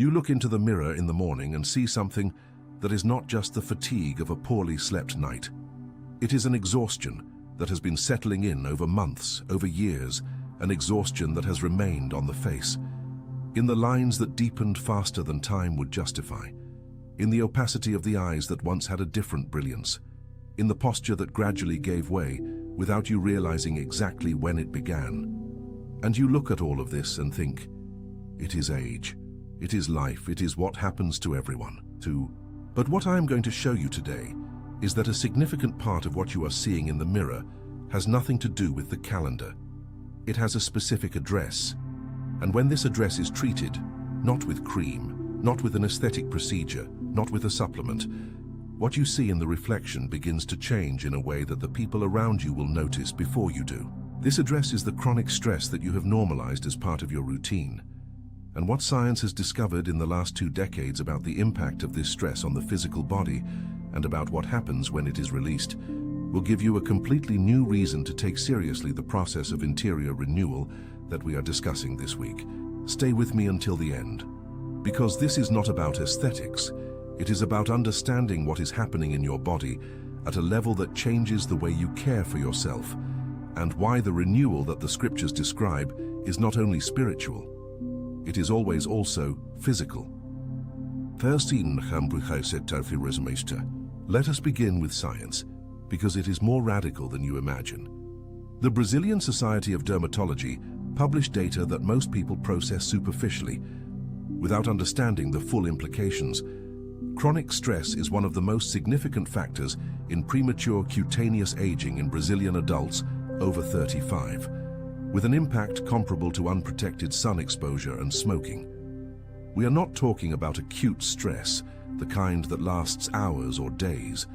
You look into the mirror in the morning and see something that is not just the fatigue of a poorly slept night. It is an exhaustion that has been settling in over months, over years, an exhaustion that has remained on the face, in the lines that deepened faster than time would justify, in the opacity of the eyes that once had a different brilliance, in the posture that gradually gave way without you realizing exactly when it began. And you look at all of this and think, it is age, it is life, it is what happens to everyone, too. But what I am going to show you today is that a significant part of what you are seeing in the mirror has nothing to do with the calendar. It has a specific address. And when this address is treated, not with cream, not with an aesthetic procedure, not with a supplement, what you see in the reflection begins to change in a way that the people around you will notice before you do. This address is the chronic stress that you have normalized as part of your routine. And what science has discovered in the last 2 decades about the impact of this stress on the physical body and about what happens when it is released will give you a completely new reason to take seriously the process of interior renewal that we are discussing this week. Stay with me until the end, because this is not about aesthetics. It is about understanding what is happening in your body at a level that changes the way you care for yourself, and why the renewal that the scriptures describe is not only spiritual, it is always also physical. Let us begin with science, because it is more radical than you imagine. The Brazilian Society of Dermatology published data that most people process superficially, without understanding the full implications. Chronic stress is one of the most significant factors in premature cutaneous aging in Brazilian adults over 35, with an impact comparable to unprotected sun exposure and smoking. We are not talking about acute stress, the kind that lasts hours or days.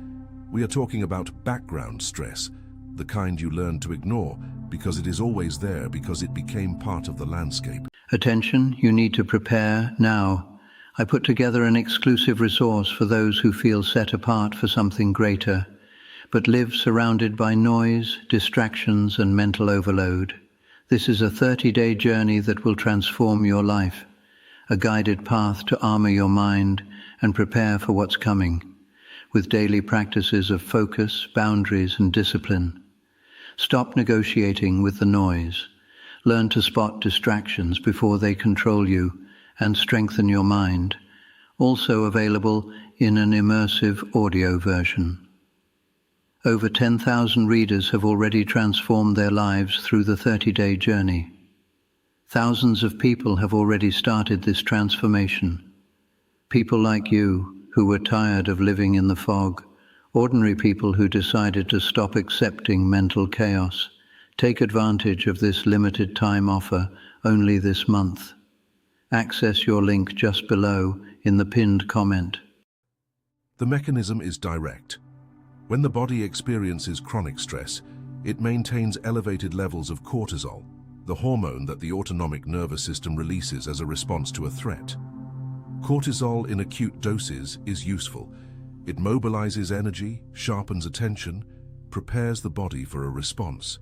We are talking about background stress, the kind you learn to ignore because it is always there, because it became part of the landscape. Attention, you need to prepare now. I put together an exclusive resource for those who feel set apart for something greater, but live surrounded by noise, distractions, and mental overload. This is a 30-day journey that will transform your life, a guided path to armor your mind and prepare for what's coming, with daily practices of focus, boundaries, and discipline. Stop negotiating with the noise. Learn to spot distractions before they control you and strengthen your mind. Also available in an immersive audio version. Over 10,000 readers have already transformed their lives through the 30-day journey. Thousands of people have already started this transformation. People like you, who were tired of living in the fog. Ordinary people who decided to stop accepting mental chaos. Take advantage of this limited time offer only this month. Access your link just below in the pinned comment. The mechanism is direct. When the body experiences chronic stress, it maintains elevated levels of cortisol, the hormone that the autonomic nervous system releases as a response to a threat. Cortisol in acute doses is useful. It mobilizes energy, sharpens attention, prepares the body for a response.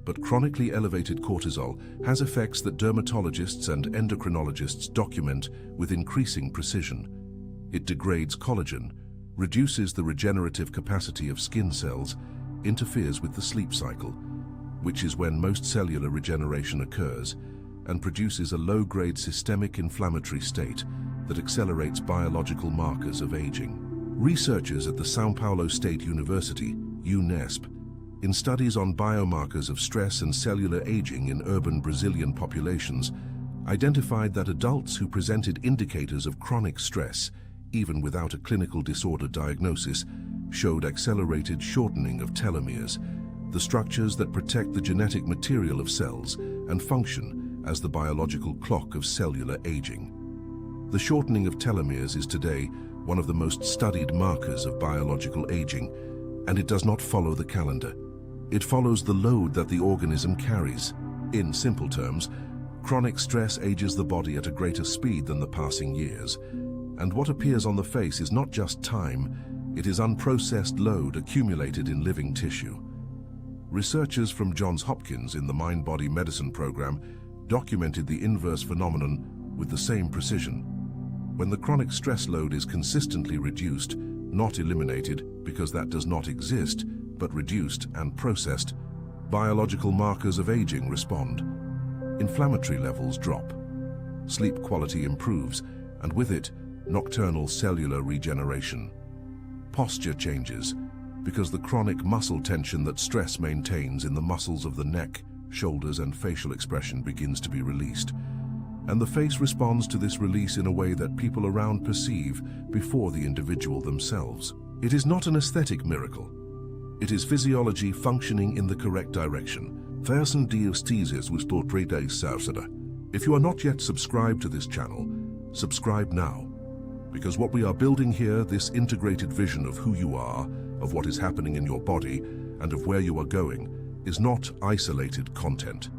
But chronically elevated cortisol has effects that dermatologists and endocrinologists document with increasing precision. It degrades collagen, reduces the regenerative capacity of skin cells, interferes with the sleep cycle, which is when most cellular regeneration occurs, and produces a low-grade systemic inflammatory state that accelerates biological markers of aging. Researchers at the São Paulo State University, UNESP, in studies on biomarkers of stress and cellular aging in urban Brazilian populations, identified that adults who presented indicators of chronic stress, even without a clinical disorder diagnosis, showed accelerated shortening of telomeres, the structures that protect the genetic material of cells and function as the biological clock of cellular aging. The shortening of telomeres is today one of the most studied markers of biological aging, and it does not follow the calendar. It follows the load that the organism carries. In simple terms, chronic stress ages the body at a greater speed than the passing years. And what appears on the face is not just time, it is unprocessed load accumulated in living tissue. Researchers from Johns Hopkins in the Mind-Body Medicine program documented the inverse phenomenon with the same precision. When the chronic stress load is consistently reduced, not eliminated because that does not exist, but reduced and processed, biological markers of aging respond. Inflammatory levels drop. Sleep quality improves, and with it, nocturnal cellular regeneration. Posture changes, because the chronic muscle tension that stress maintains in the muscles of the neck, shoulders, and facial expression begins to be released. And the face responds to this release in a way that people around perceive before the individual themselves. It is not an aesthetic miracle. It is physiology functioning in the correct direction. If you are not yet subscribed to this channel, subscribe now. Because what we are building here, this integrated vision of who you are, of what is happening in your body, and of where you are going, is not isolated content.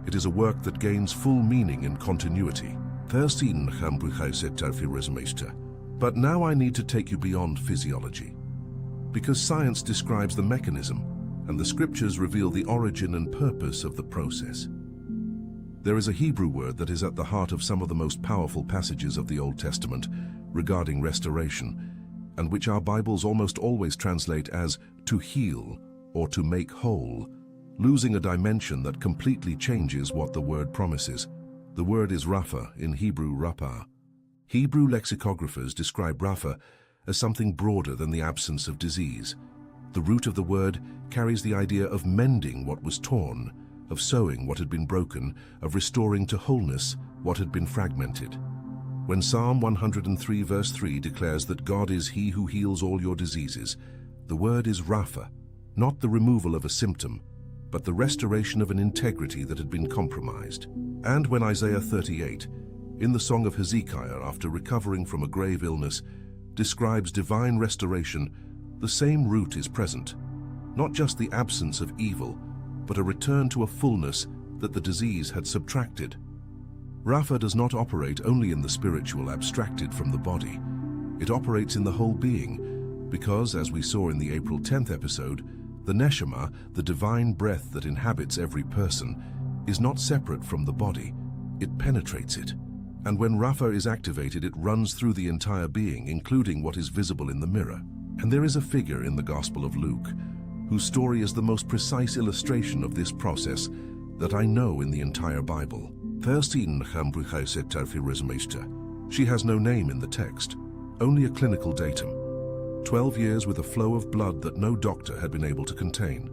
It is a work that gains full meaning in continuity. But now I need to take you beyond physiology. Because science describes the mechanism, and the scriptures reveal the origin and purpose of the process. There is a Hebrew word that is at the heart of some of the most powerful passages of the Old Testament regarding restoration, and which our Bibles almost always translate as to heal or to make whole, losing a dimension that completely changes what the word promises. The word is rapha, in Hebrew rapah. Hebrew lexicographers describe rapha as something broader than the absence of disease. The root of the word carries the idea of mending what was torn, of sewing what had been broken, of restoring to wholeness what had been fragmented. When Psalm 103 verse 3 declares that God is He who heals all your diseases, the word is rapha, not the removal of a symptom, but the restoration of an integrity that had been compromised. And when Isaiah 38, in the Song of Hezekiah after recovering from a grave illness, describes divine restoration, the same root is present, not just the absence of evil, but a return to a fullness that the disease had subtracted. Rapha does not operate only in the spiritual abstracted from the body. It operates in the whole being, because, as we saw in the April 10th episode, the neshama, the divine breath that inhabits every person, is not separate from the body. It penetrates it. And when Rapha is activated, it runs through the entire being, including what is visible in the mirror. And there is a figure in the Gospel of Luke, whose story is the most precise illustration of this process that I know in the entire Bible. She has no name in the text, only a clinical datum. 12 years with a flow of blood that no doctor had been able to contain.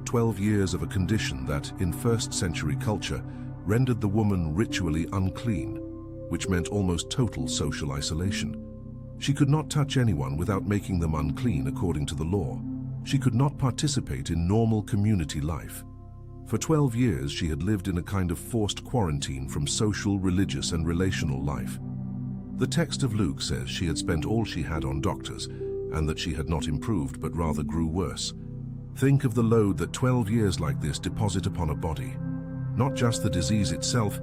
12 years of a condition that, in first-century culture, rendered the woman ritually unclean, which meant almost total social isolation. She could not touch anyone without making them unclean according to the law. She could not participate in normal community life. For 12 years, she had lived in a kind of forced quarantine from social, religious, and relational life. The text of Luke says she had spent all she had on doctors, and that she had not improved but rather grew worse. Think of the load that 12 years like this deposit upon a body. Not just the disease itself,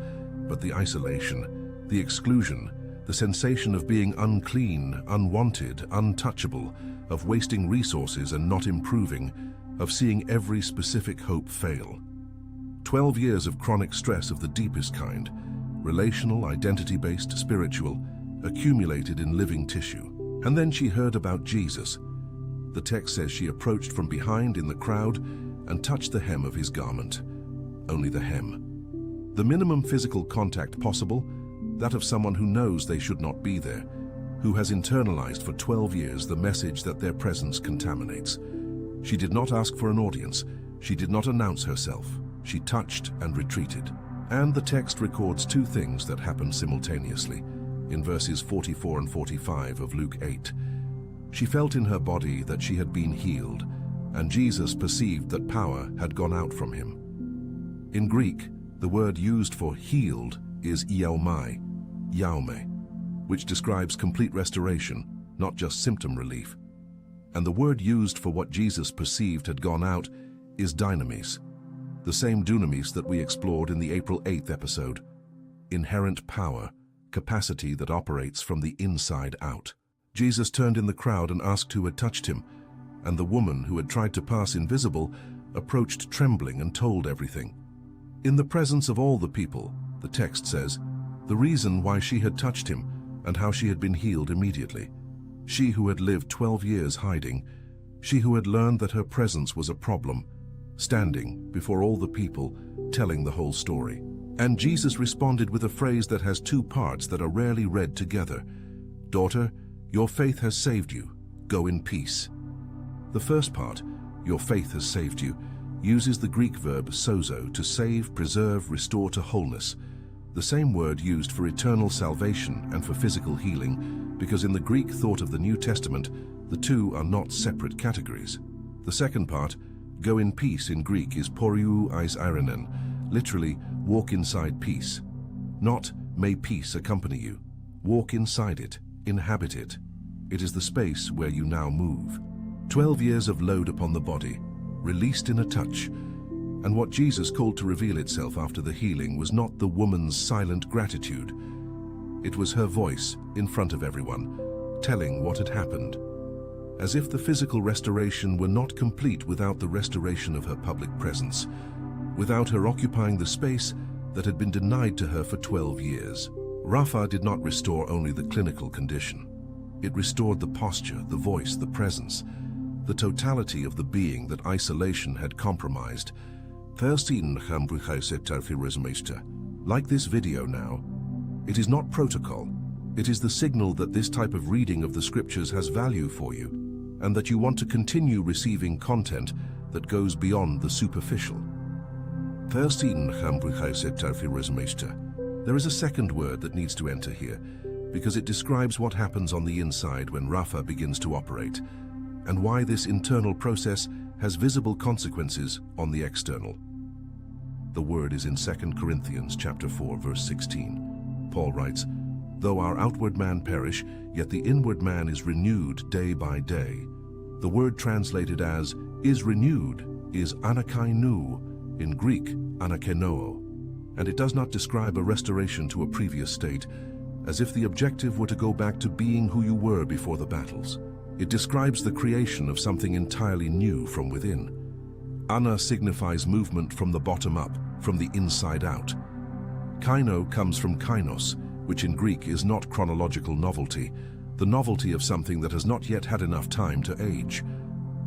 but the isolation, the exclusion, the sensation of being unclean, unwanted, untouchable, of wasting resources and not improving, of seeing every specific hope fail. 12 years of chronic stress of the deepest kind, relational, identity-based, spiritual, accumulated in living tissue. And then she heard about Jesus. The text says she approached from behind in the crowd and touched the hem of his garment. Only the hem. The minimum physical contact possible, that of someone who knows they should not be there, who has internalized for 12 years the message that their presence contaminates. She did not ask for an audience. She did not announce herself. She touched and retreated. And the text records two things that happened simultaneously in verses 44 and 45 of Luke 8. She felt in her body that she had been healed, and Jesus perceived that power had gone out from him. In Greek, the word used for healed is iaumai, iaume, which describes complete restoration, not just symptom relief. And the word used for what Jesus perceived had gone out is dynamis, the same dunamis that we explored in the April 8th episode. Inherent power, capacity that operates from the inside out. Jesus turned in the crowd and asked who had touched him, and the woman who had tried to pass invisible approached trembling and told everything. In the presence of all the people, the text says, the reason why she had touched him and how she had been healed immediately. She who had lived 12 years hiding, she who had learned that her presence was a problem, standing before all the people, telling the whole story. And Jesus responded with a phrase that has two parts that are rarely read together. "Daughter, your faith has saved you. Go in peace." The first part, "your faith has saved you," uses the Greek verb sozo to save, preserve, restore to wholeness, the same word used for eternal salvation and for physical healing, because in the Greek thought of the New Testament, the two are not separate categories. The second part, "go in peace," in Greek is poriou eis irenen, literally, walk inside peace. Not, may peace accompany you. Walk inside it, inhabit it. It is the space where you now move. 12 years of load upon the body, released in a touch. And what Jesus called to reveal itself after the healing was not the woman's silent gratitude. It was her voice in front of everyone, telling what had happened. As if the physical restoration were not complete without the restoration of her public presence, without her occupying the space that had been denied to her for 12 years. Rapha did not restore only the clinical condition. It restored the posture, the voice, the presence, the totality of the being that isolation had compromised. Like this video now, it is not protocol. It is the signal that this type of reading of the scriptures has value for you, and that you want to continue receiving content that goes beyond the superficial. There is a second word that needs to enter here, because it describes what happens on the inside when Rapha begins to operate, and why this internal process has visible consequences on the external. The word is in 2 Corinthians chapter 4, verse 16. Paul writes, "Though our outward man perish, yet the inward man is renewed day by day." The word translated as "is renewed" is anakainu, in Greek anakenoo, and it does not describe a restoration to a previous state, as if the objective were to go back to being who you were before the battles. It describes the creation of something entirely new from within. Ana signifies movement from the bottom up, from the inside out. Kaino comes from kainos, which in Greek is not chronological novelty, the novelty of something that has not yet had enough time to age.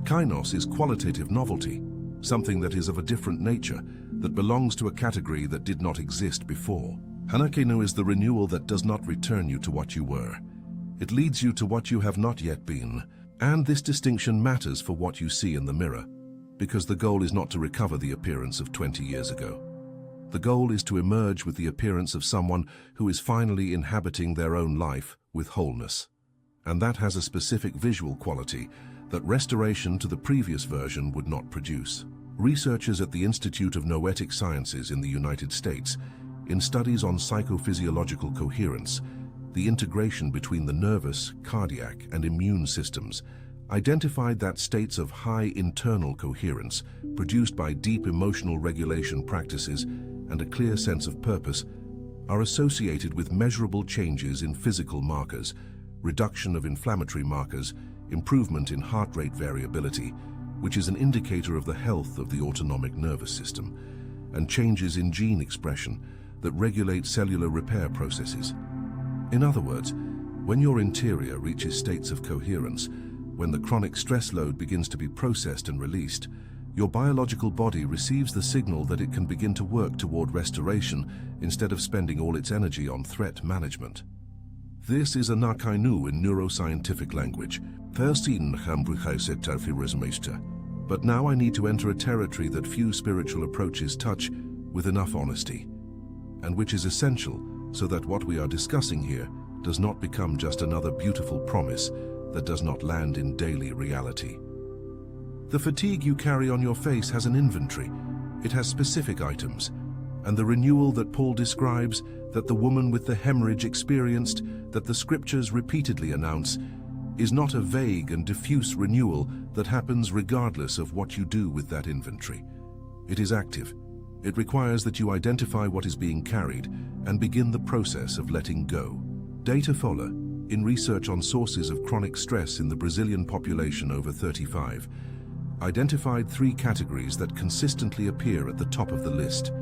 Kainos is qualitative novelty, something that is of a different nature, that belongs to a category that did not exist before. Hanakenu is the renewal that does not return you to what you were. It leads you to what you have not yet been, and this distinction matters for what you see in the mirror, because the goal is not to recover the appearance of 20 years ago. The goal is to emerge with the appearance of someone who is finally inhabiting their own life with wholeness. And that has a specific visual quality that restoration to the previous version would not produce. Researchers at the Institute of Noetic Sciences in the United States, in studies on psychophysiological coherence, the integration between the nervous, cardiac, and immune systems, identified that states of high internal coherence, produced by deep emotional regulation practices and a clear sense of purpose, are associated with measurable changes in physical markers, reduction of inflammatory markers, improvement in heart rate variability, which is an indicator of the health of the autonomic nervous system, and changes in gene expression that regulate cellular repair processes. In other words, when your interior reaches states of coherence, when the chronic stress load begins to be processed and released, your biological body receives the signal that it can begin to work toward restoration instead of spending all its energy on threat management. This is a nakainu in neuroscientific language. But now I need to enter a territory that few spiritual approaches touch with enough honesty, and which is essential so that what we are discussing here does not become just another beautiful promise that does not land in daily reality. The fatigue you carry on your face has an inventory. It has specific items, and the renewal that Paul describes, that the woman with the hemorrhage experienced, that the scriptures repeatedly announce, is not a vague and diffuse renewal that happens regardless of what you do with that inventory. It is active. It requires that you identify what is being carried and begin the process of letting go. Data Foller, in research on sources of chronic stress in the Brazilian population over 35, identified 3 categories that consistently appear at the top of the list: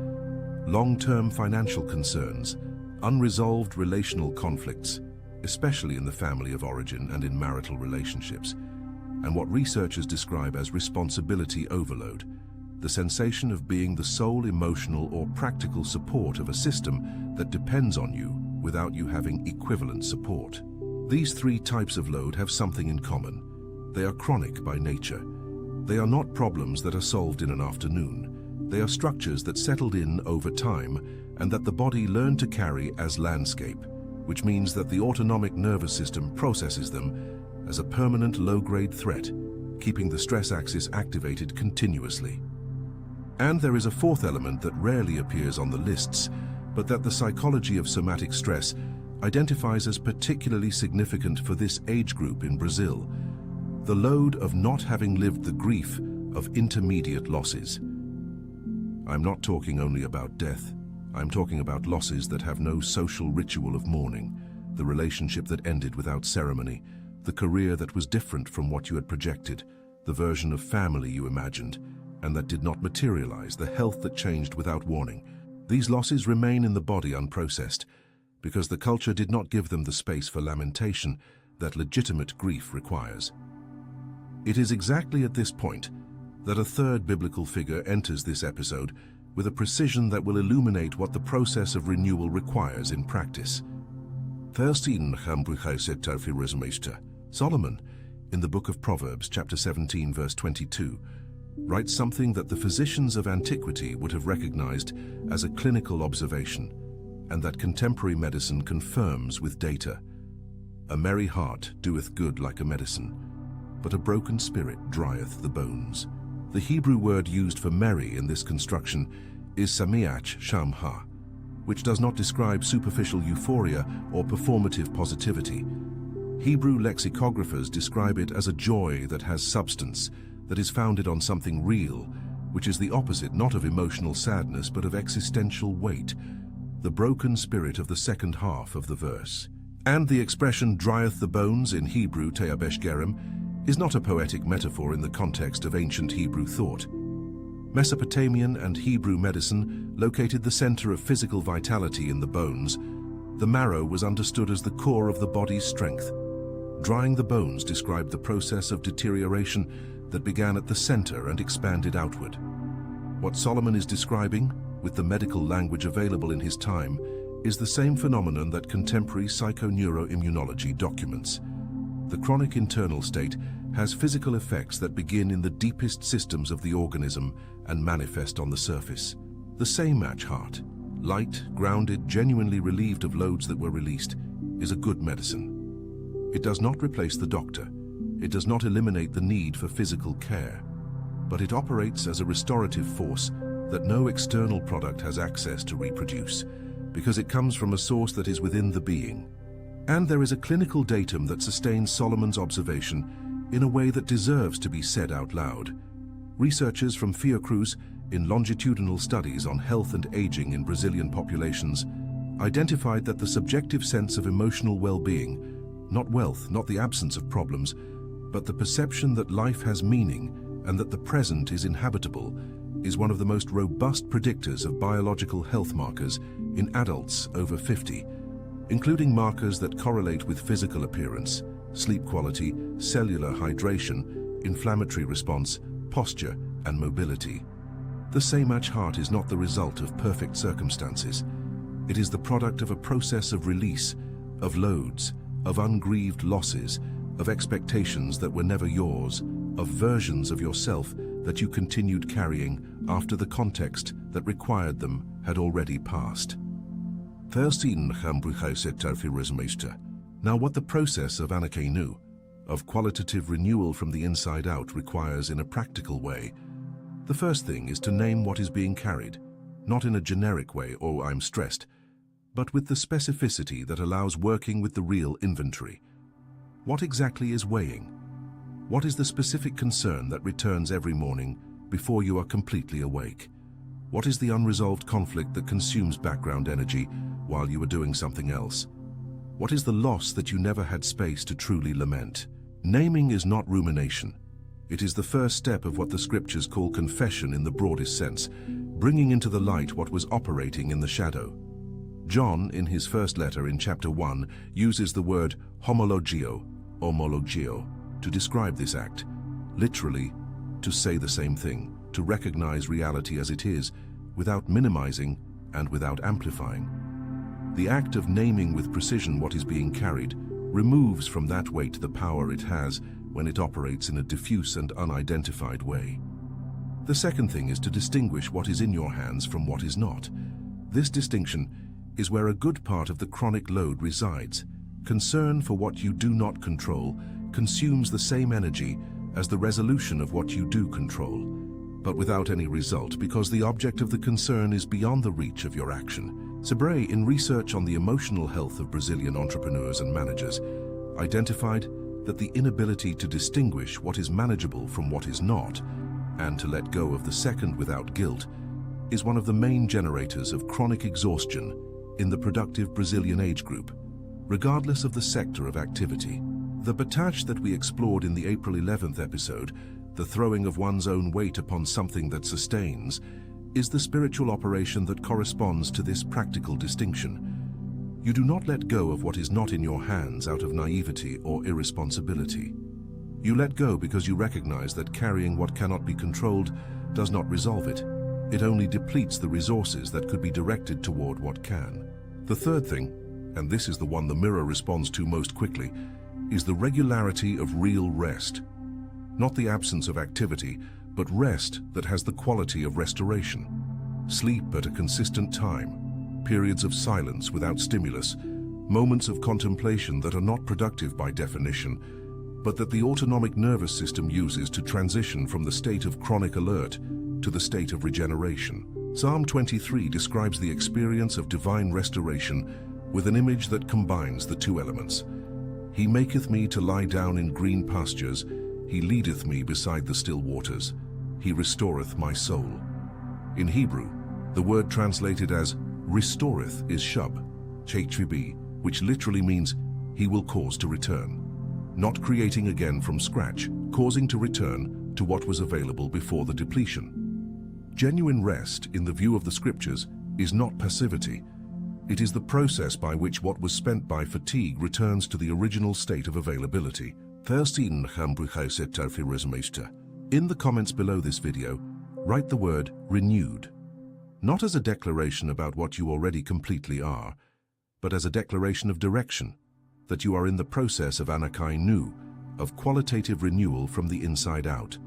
long-term financial concerns, unresolved relational conflicts, especially in the family of origin and in marital relationships, and what researchers describe as responsibility overload, the sensation of being the sole emotional or practical support of a system that depends on you without you having equivalent support. These three types of load have something in common. They are chronic by nature. They are not problems that are solved in an afternoon. They are structures that settled in over time and that the body learned to carry as landscape, which means that the autonomic nervous system processes them as a permanent low-grade threat, keeping the stress axis activated continuously. And there is a fourth element that rarely appears on the lists, but that the psychology of somatic stress identifies as particularly significant for this age group in Brazil: the load of not having lived the grief of intermediate losses. I'm not talking only about death. I'm talking about losses that have no social ritual of mourning, the relationship that ended without ceremony, the career that was different from what you had projected, the version of family you imagined, and that did not materialize, the health that changed without warning. These losses remain in the body unprocessed, because the culture did not give them the space for lamentation that legitimate grief requires. It is exactly at this point that a third biblical figure enters this episode with a precision that will illuminate what the process of renewal requires in practice. Solomon, in the book of Proverbs, chapter 17, verse 22, writes something that the physicians of antiquity would have recognized as a clinical observation, and that contemporary medicine confirms with data. A merry heart doeth good like a medicine, but a broken spirit drieth the bones. The Hebrew word used for merry in this construction is samiach shamha, which does not describe superficial euphoria or performative positivity. Hebrew lexicographers describe it as a joy that has substance, that is founded on something real, which is the opposite not of emotional sadness but of existential weight, the broken spirit of the second half of the verse. And the expression drieth the bones in Hebrew teabesh gerim is not a poetic metaphor in the context of ancient Hebrew thought. Mesopotamian and Hebrew medicine located the center of physical vitality in the bones. The marrow was understood as the core of the body's strength. Drying the bones described the process of deterioration that began at the center and expanded outward. What Solomon is describing, with the medical language available in his time, is the same phenomenon that contemporary psychoneuroimmunology documents. The chronic internal state has physical effects that begin in the deepest systems of the organism and manifest on the surface. The same-match heart, light, grounded, genuinely relieved of loads that were released, is a good medicine. It does not replace the doctor. It does not eliminate the need for physical care, but it operates as a restorative force that no external product has access to reproduce, because it comes from a source that is within the being. And there is a clinical datum that sustains Solomon's observation in a way that deserves to be said out loud. Researchers from Fiocruz, in longitudinal studies on health and aging in Brazilian populations, identified that the subjective sense of emotional well-being, not wealth, not the absence of problems, but the perception that life has meaning and that the present is inhabitable, is one of the most robust predictors of biological health markers in adults over 50, including markers that correlate with physical appearance, sleep quality, cellular hydration, inflammatory response, posture, and mobility. The same-match heart is not the result of perfect circumstances. It is the product of a process of release, of loads, of ungrieved losses, of expectations that were never yours, of versions of yourself that you continued carrying after the context that required them had already passed. Now what the process of anakenu, of qualitative renewal from the inside out, requires in a practical way. The first thing is to name what is being carried, not in a generic way, "oh, I'm stressed," but with the specificity that allows working with the real inventory. What exactly is weighing? What is the specific concern that returns every morning before you are completely awake? What is the unresolved conflict that consumes background energy while you are doing something else? What is the loss that you never had space to truly lament? Naming is not rumination. It is the first step of what the scriptures call confession in the broadest sense, bringing into the light what was operating in the shadow. John, in his first letter in chapter 1, uses the word homologio, to describe this act, literally, to say the same thing, to recognize reality as it is, without minimizing and without amplifying. The act of naming with precision what is being carried removes from that weight the power it has when it operates in a diffuse and unidentified way. The second thing is to distinguish what is in your hands from what is not. This distinction is where a good part of the chronic load resides. Concern for what you do not control consumes the same energy as the resolution of what you do control, but without any result because the object of the concern is beyond the reach of your action. Sebre, in research on the emotional health of Brazilian entrepreneurs and managers, identified that the inability to distinguish what is manageable from what is not, and to let go of the second without guilt, is one of the main generators of chronic exhaustion in the productive Brazilian age group, regardless of the sector of activity. The batach that we explored in the April 11th episode, the throwing of one's own weight upon something that sustains, is the spiritual operation that corresponds to this practical distinction. You do not let go of what is not in your hands out of naivety or irresponsibility. You let go because you recognize that carrying what cannot be controlled does not resolve it. It only depletes the resources that could be directed toward what can. The third thing, and this is the one the mirror responds to most quickly, is the regularity of real rest. Not the absence of activity, but rest that has the quality of restoration. Sleep at a consistent time, periods of silence without stimulus, moments of contemplation that are not productive by definition, but that the autonomic nervous system uses to transition from the state of chronic alert to the state of regeneration. Psalm 23 describes the experience of divine restoration with an image that combines the two elements. He maketh me to lie down in green pastures, he leadeth me beside the still waters. He restoreth my soul. In Hebrew, the word translated as restoreth is shub, which literally means he will cause to return. Not creating again from scratch, causing to return to what was available before the depletion. Genuine rest, in the view of the scriptures, is not passivity. It is the process by which what was spent by fatigue returns to the original state of availability. In the comments below this video, write the word renewed, not as a declaration about what you already completely are, but as a declaration of direction, that you are in the process of anakai nu, of qualitative renewal from the inside out,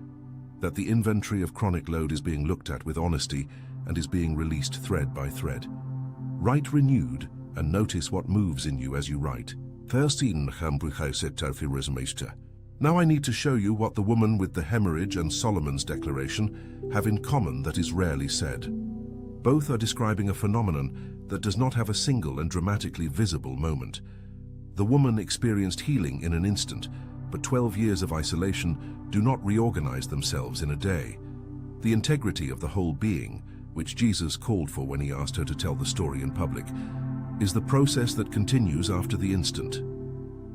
that the inventory of chronic load is being looked at with honesty and is being released thread by thread. Write renewed and notice what moves in you as you write. Now I need to show you what the woman with the hemorrhage and Solomon's declaration have in common that is rarely said. Both are describing a phenomenon that does not have a single and dramatically visible moment. The woman experienced healing in an instant, but 12 years of isolation do not reorganize themselves in a day. The integrity of the whole being, which Jesus called for when he asked her to tell the story in public, is the process that continues after the instant.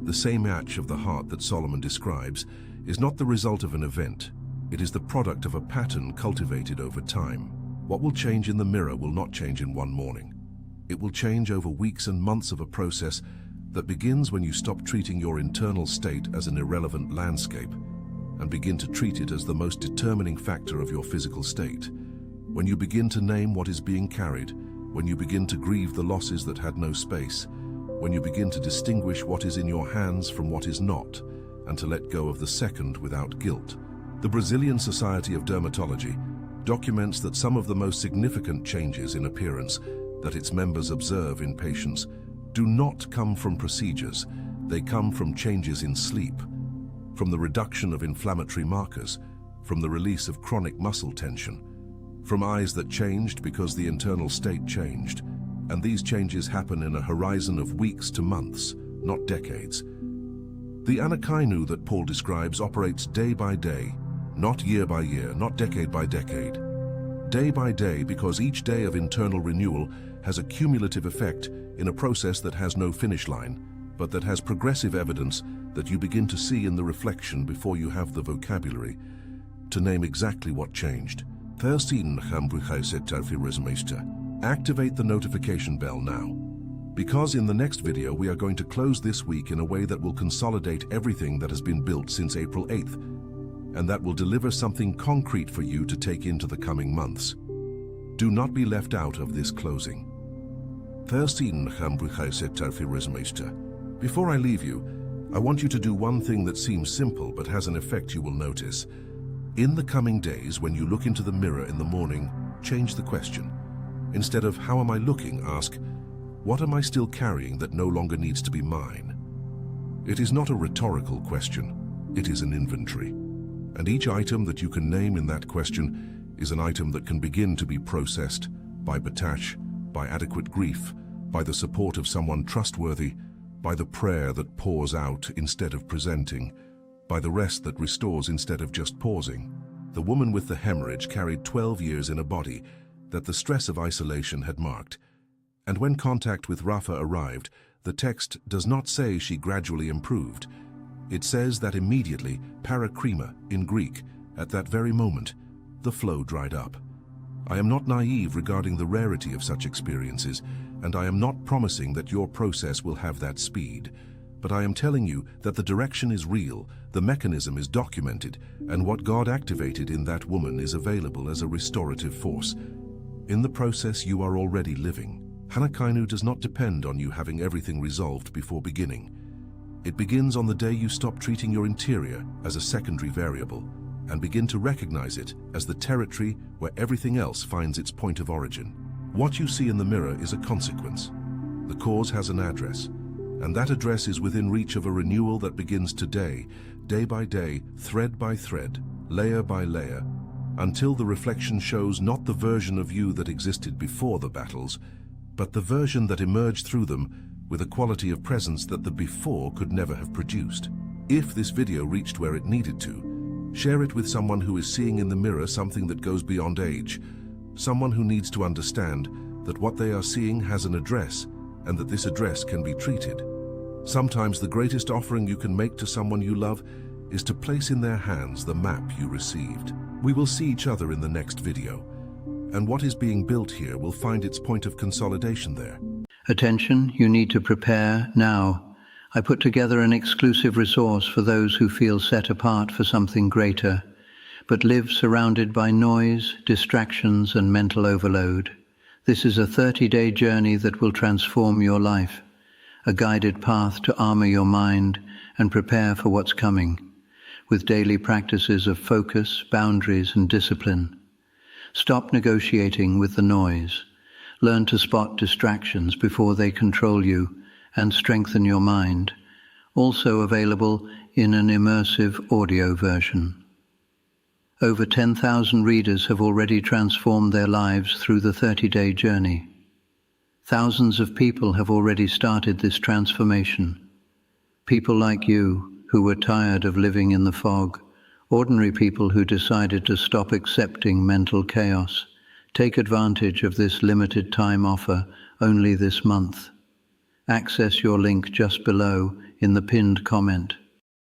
The same atch of the heart that Solomon describes is not the result of an event. It is the product of a pattern cultivated over time. What will change in the mirror will not change in one morning. It will change over weeks and months of a process that begins when you stop treating your internal state as an irrelevant landscape and begin to treat it as the most determining factor of your physical state. When you begin to name what is being carried, when you begin to grieve the losses that had no space, when you begin to distinguish what is in your hands from what is not, and to let go of the second without guilt. The Brazilian Society of Dermatology documents that some of the most significant changes in appearance that its members observe in patients do not come from procedures, they come from changes in sleep, from the reduction of inflammatory markers, from the release of chronic muscle tension, from eyes that changed because the internal state changed, and these changes happen in a horizon of weeks to months, not decades. The anakainu that Paul describes operates day by day, not year by year, not decade by decade. Day by day, because each day of internal renewal has a cumulative effect in a process that has no finish line, but that has progressive evidence that you begin to see in the reflection before you have the vocabulary to name exactly what changed. Activate the notification bell now. Because in the next video we are going to close this week in a way that will consolidate everything that has been built since April 8th, and that will deliver something concrete for you to take into the coming months. Do not be left out of this closing. Before I leave you, I want you to do one thing that seems simple but has an effect you will notice. In the coming days, when you look into the mirror in the morning, change the question. Instead of "How am I looking?" ask, "What am I still carrying that no longer needs to be mine?" It is not a rhetorical question, it is an inventory. And each item that you can name in that question is an item that can begin to be processed by Batash, by adequate grief, by the support of someone trustworthy, by the prayer that pours out instead of presenting, by the rest that restores instead of just pausing. The woman with the hemorrhage carried 12 years in a body that the stress of isolation had marked. And when contact with Rafa arrived, the text does not say she gradually improved. It says that immediately, parakrima in Greek, at that very moment, the flow dried up. I am not naive regarding the rarity of such experiences, and I am not promising that your process will have that speed. But I am telling you that the direction is real, the mechanism is documented, and what God activated in that woman is available as a restorative force. In the process you are already living. Hanakainu does not depend on you having everything resolved before beginning. It begins on the day you stop treating your interior as a secondary variable and begin to recognize it as the territory where everything else finds its point of origin. What you see in the mirror is a consequence. The cause has an address, and that address is within reach of a renewal that begins today, day by day, thread by thread, layer by layer, until the reflection shows not the version of you that existed before the battles, but the version that emerged through them with a quality of presence that the before could never have produced. If this video reached where it needed to, share it with someone who is seeing in the mirror something that goes beyond age, someone who needs to understand that what they are seeing has an address and that this address can be treated. Sometimes the greatest offering you can make to someone you love is to place in their hands the map you received. We will see each other in the next video, and what is being built here will find its point of consolidation there. Attention, you need to prepare now. I put together an exclusive resource for those who feel set apart for something greater, but live surrounded by noise, distractions, and mental overload. This is a 30-day journey that will transform your life, a guided path to armor your mind and prepare for what's coming, with daily practices of focus, boundaries, and discipline. Stop negotiating with the noise. Learn to spot distractions before they control you and strengthen your mind. Also available in an immersive audio version. Over 10,000 readers have already transformed their lives through the 30-day journey. Thousands of people have already started this transformation. People like you who were tired of living in the fog, ordinary people who decided to stop accepting mental chaos. Take advantage of this limited time offer only this month. Access your link just below in the pinned comment.